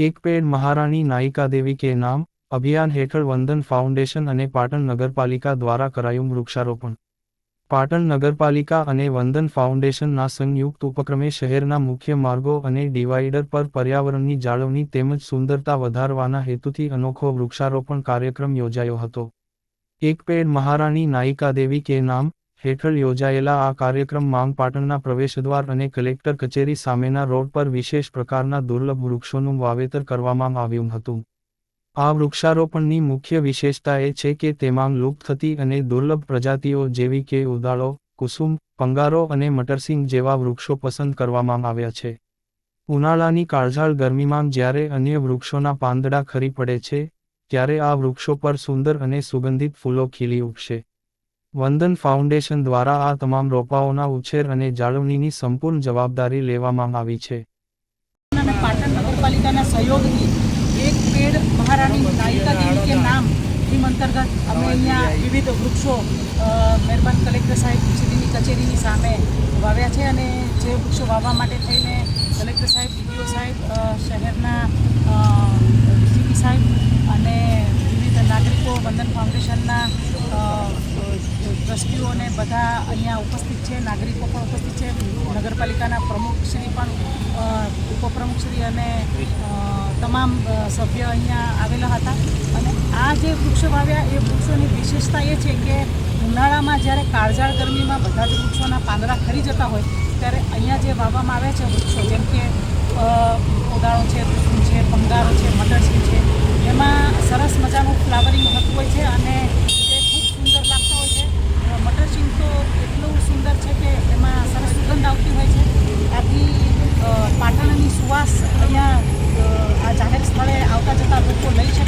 એક પેડ મહારાણી નાયિકા દેવી કે નામ અભિયાન હેઠળ વંદન ફાઉન્ડેશન અને પાટણ નગરપાલિકા દ્વારા કરાયું વૃક્ષારોપણ. પાટણ નગરપાલિકા અને વંદન ફાઉન્ડેશનના સંયુક્ત ઉપક્રમે શહેરના મુખ્ય માર્ગો અને ડિવાઈડર પર પર્યાવરણની જાળવણી તેમજ સુંદરતા વધારવાના હેતુથી અનોખો વૃક્ષારોપણ કાર્યક્રમ યોજાયો હતો. એક પેડ મહારાણી નાયિકા દેવી કે નામ હેઠળ યોજાયેલા આ કાર્યક્રમમાં પાટણના પ્રવેશદ્વાર અને કલેક્ટર કચેરી સામેના રોડ પર વિશેષ પ્રકારના દુર્લભ વૃક્ષોનું વાવેતર કરવામાં આવ્યું હતું. આ વૃક્ષારોપણની મુખ્ય વિશેષતા એ છે કે તેમાં લુપ્ત થતી અને દુર્લભ પ્રજાતિઓ જેવી કે ઉદાળો, કુસુમ, પંગારો અને મટરસિંગ જેવા વૃક્ષો પસંદ કરવામાં આવ્યા છે. ઉનાળાની કાળઝાળ ગરમીમાં જ્યારે અન્ય વૃક્ષોના પાંદડા ખરી પડે છે, ત્યારે આ વૃક્ષો પર સુંદર અને સુગંધિત ફૂલો ખીલી ઉઠશે. વંદન ફાઉન્ડેશન દ્વારા આ તમામ રોપાઓના ઉછેર અને જાળવણીની સંપૂર્ણ જવાબદારી લેવામાં આવી છે. પાટણ નગરપાલિકાના સહયોગથી એક પેડ મહારાણી નાયિકા દેવી કે નામ થીમ અંતર્ગત અમે અહીંયા વિવિધ વૃક્ષો મહેરબાન કલેક્ટર સાહેબ સુધીની કચેરીની સામે વાવ્યા છે અને જે વૃક્ષો વાવવા માટે થઈને કલેક્ટર સાહેબ, ડીડીઓ સાહેબ, શહેરના ડીસીપી સાહેબ અને વિવિધ નાગરિકો, વંદન ફાઉન્ડેશનના ટ્રસ્ટીઓ બધા અહીંયા ઉપસ્થિત છે. નાગરિકો પણ ઉપસ્થિત છે. નગરપાલિકાના પ્રમુખશ્રી પણ, ઉપપ્રમુખશ્રી અને તમામ સભ્ય અહીંયા આવેલા હતા. અને આ જે વૃક્ષો વાવ્યા એ વૃક્ષોની વિશેષતા એ છે કે ઉનાળામાં જ્યારે કાળઝાળ ગરમીમાં બધા જ વૃક્ષોના પાંદડા ખરી જતા હોય ત્યારે અહીંયા જે વાવવામાં આવ્યા છે વૃક્ષો, જેમ કે ઉદાળો છે, કુસુમ છે, પંગારો છે, મટરસિંગ છે, એમાં સરસ મજાનું ફ્લાવરિંગ થતું હોય છે અને તે ખૂબ સુંદર લાગતા હોય છે. મટરસિંગ તો એટલું સુંદર છે કે એમાં સરસ સુગંધ આવતી હોય છે. આથી પાટણની સુવાસ અહીંયા આ જાહેર સ્થળે આવતા જતા લોકો લઈ શકે